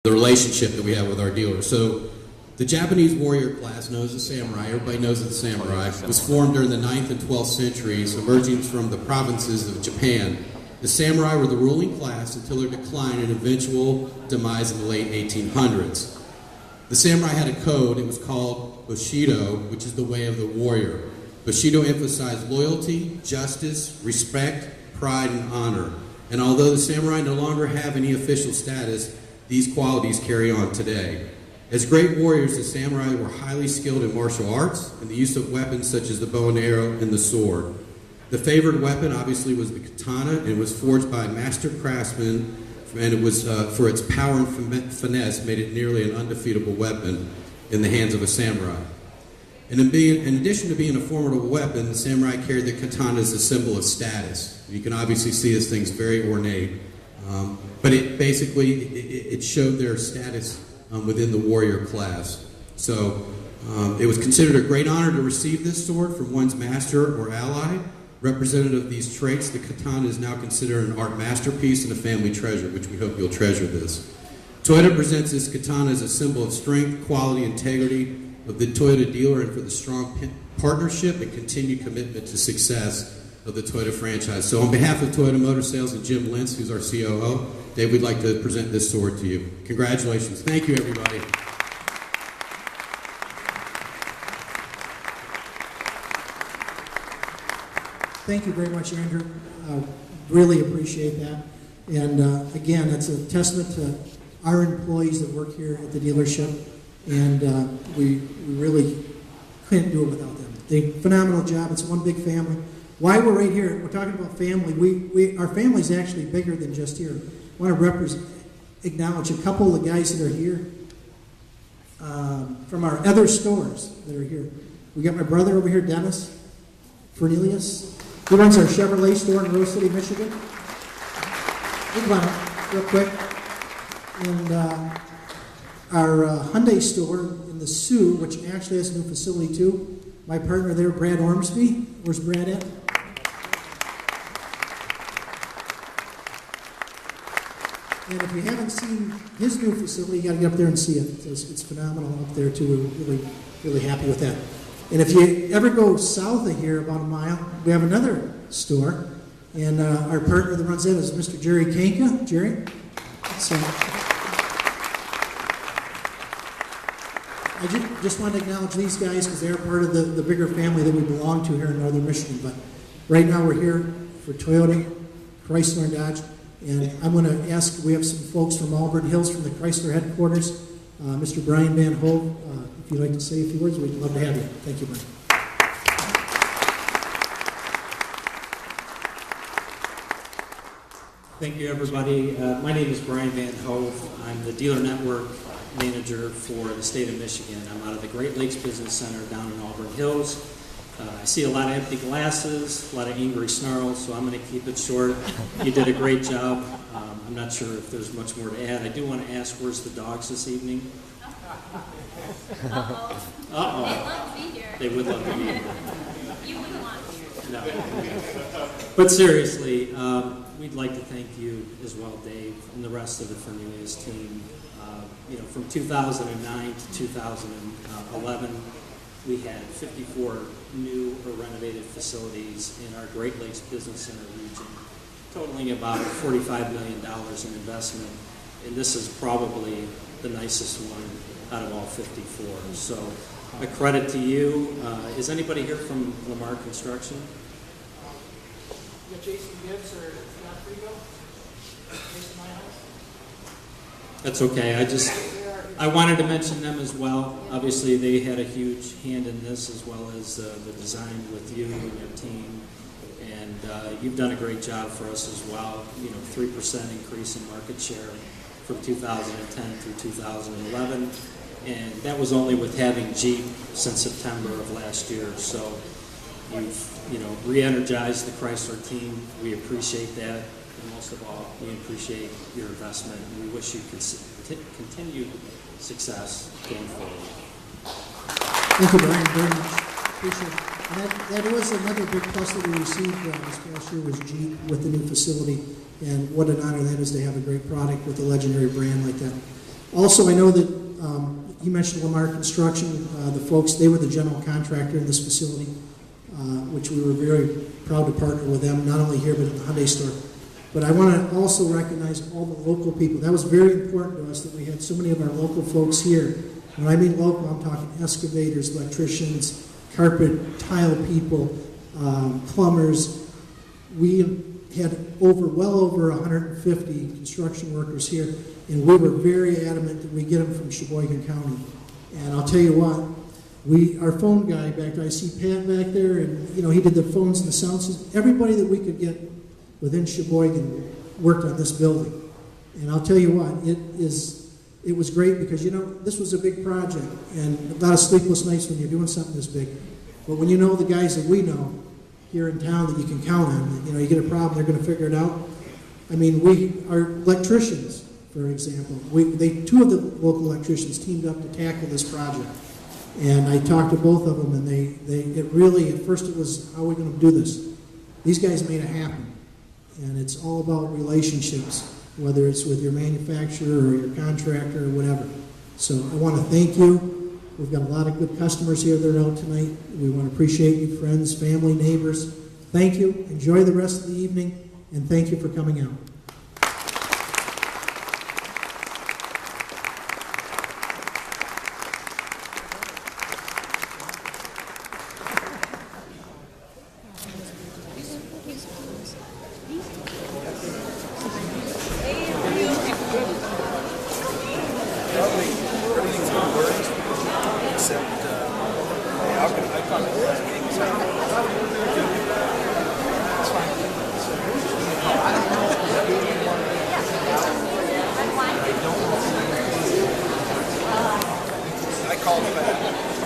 the relationship that we have with our dealers. So the Japanese warrior class, known as the samurai, everybody knows of the samurai, was formed during the 9th and 12th centuries, emerging from the provinces of Japan. The samurai were the ruling class until their decline and eventual demise in the late 1800s. The samurai had a code. It was called Bushido, which is the way of the warrior. Bushido emphasized loyalty, justice, respect, pride, and honor. And although the samurai no longer have any official status, these qualities carry on today. As great warriors, the samurai were highly skilled in martial arts and the use of weapons such as the bow and arrow and the sword. The favored weapon, obviously, was the katana, and it was forged by a master craftsman, and it was, for its power and finesse, made it nearly an undefeatable weapon in the hands of a samurai. And in addition to being a formidable weapon, the samurai carried the katana as a symbol of status. You can obviously see this thing's very ornate, but it showed their status within the warrior class. So it was considered a great honor to receive this sword from one's master or ally. Representative of these traits, the katana is now considered an art masterpiece and a family treasure, which we hope you'll treasure this. Toyota presents this katana as a symbol of strength, quality, integrity of the Toyota dealer, and for the strong partnership and continued commitment to success of the Toyota franchise. So on behalf of Toyota Motor Sales and Jim Lentz, who's our COO, Dave, we'd like to present this sword to you. Congratulations. Thank you, everybody. Thank you very much, Andrew. Really appreciate that. And again, it's a testament to our employees that work here at the dealership, and we really couldn't do it without them. They did a phenomenal job. It's one big family. Why we're right here, we're talking about family. Our family's actually bigger than just here. I want to acknowledge a couple of the guys that are here from our other stores that are here. We got my brother over here, Dennis Fernelius. He runs our Chevrolet store in Rose City, Michigan. Big one, real quick. And our Hyundai store in the Sioux, which actually has a new facility too. My partner there, Brad Ormsby. Where's Brad at? And if you haven't seen his new facility, you got to get up there and see it. It's phenomenal up there too. We're really, really happy with that. And if you ever go south of here about a mile, we have another store. And our partner that runs it is Mr. Jerry Kanka. Jerry? So, I just want to acknowledge these guys because they're part of the bigger family that we belong to here in Northern Michigan. But right now we're here for Toyota, Chrysler, and Dodge. And I'm going to ask, we have some folks from Auburn Hills from the Chrysler headquarters. Mr. Brian Van Hove, if you'd like to say a few words, we'd love to have you. Thank you, Brian. Thank you, everybody. My name is Brian Van Hove. I'm the dealer network manager for the state of Michigan. I'm out of the Great Lakes Business Center down in Auburn Hills. I see a lot of empty glasses, a lot of angry snarls, so I'm going to keep it short. You did a great job. I'm not sure if there's much more to add. I do want to ask, where's the dogs this evening? Uh-oh. Uh-oh. They'd love to be here. They would love to be here. You wouldn't want to be here. No. But seriously, we'd like to thank you as well, Dave, and the rest of the Fernelius team. From 2009 to 2011, we had 54 new or renovated facilities in our Great Lakes Business Center region, totaling about $45 million in investment. And this is probably the nicest one out of all 54. So a credit to you. Is anybody here from Lamar Construction? You got Jason Gibbs or Scott Frigo? Jason Myhouse? That's okay. I wanted to mention them as well. Obviously, they had a huge hand in this, as well as the design with you and your team. And you've done a great job for us as well. 3% increase in market share from 2010 through 2011. And that was only with having Jeep since September of last year. So you've re-energized the Chrysler team. We appreciate that. And most of all, we appreciate your investment. And we wish you continued success going forward. Thank you, Brian, very much. Appreciate it. And that was another big plus that we received this past year was Jeep with the new facility. And what an honor that is to have a great product with a legendary brand like that. Also, I know that you mentioned Lamar Construction, the folks, they were the general contractor in this facility, which we were very proud to partner with them, not only here but in the Hyundai store. But I want to also recognize all the local people. That was very important to us that we had so many of our local folks here. When I mean local, I'm talking excavators, electricians, carpet, tile people, plumbers. We had well over 150 construction workers here, and we were very adamant that we get them from Cheboygan County. And I'll tell you what, our phone guy back there, I see Pat back there, and he did the phones and the sound system. Everybody that we could get within Cheboygan worked on this building. And I'll tell you what, it was great because, this was a big project, and a lot of sleepless nights when you're doing something this big. But when you know the guys that we know here in town that you can count on, you get a problem, they're going to figure it out. I mean, our electricians, for example, two of the local electricians teamed up to tackle this project. And I talked to both of them, and it really, at first it was, how are we going to do this? These guys made it happen. And it's all about relationships, whether it's with your manufacturer or your contractor or whatever. So I want to thank you. We've got a lot of good customers here that are out tonight. We want to appreciate you, friends, family, neighbors. Thank you. Enjoy the rest of the evening, and thank you for coming out. I called back.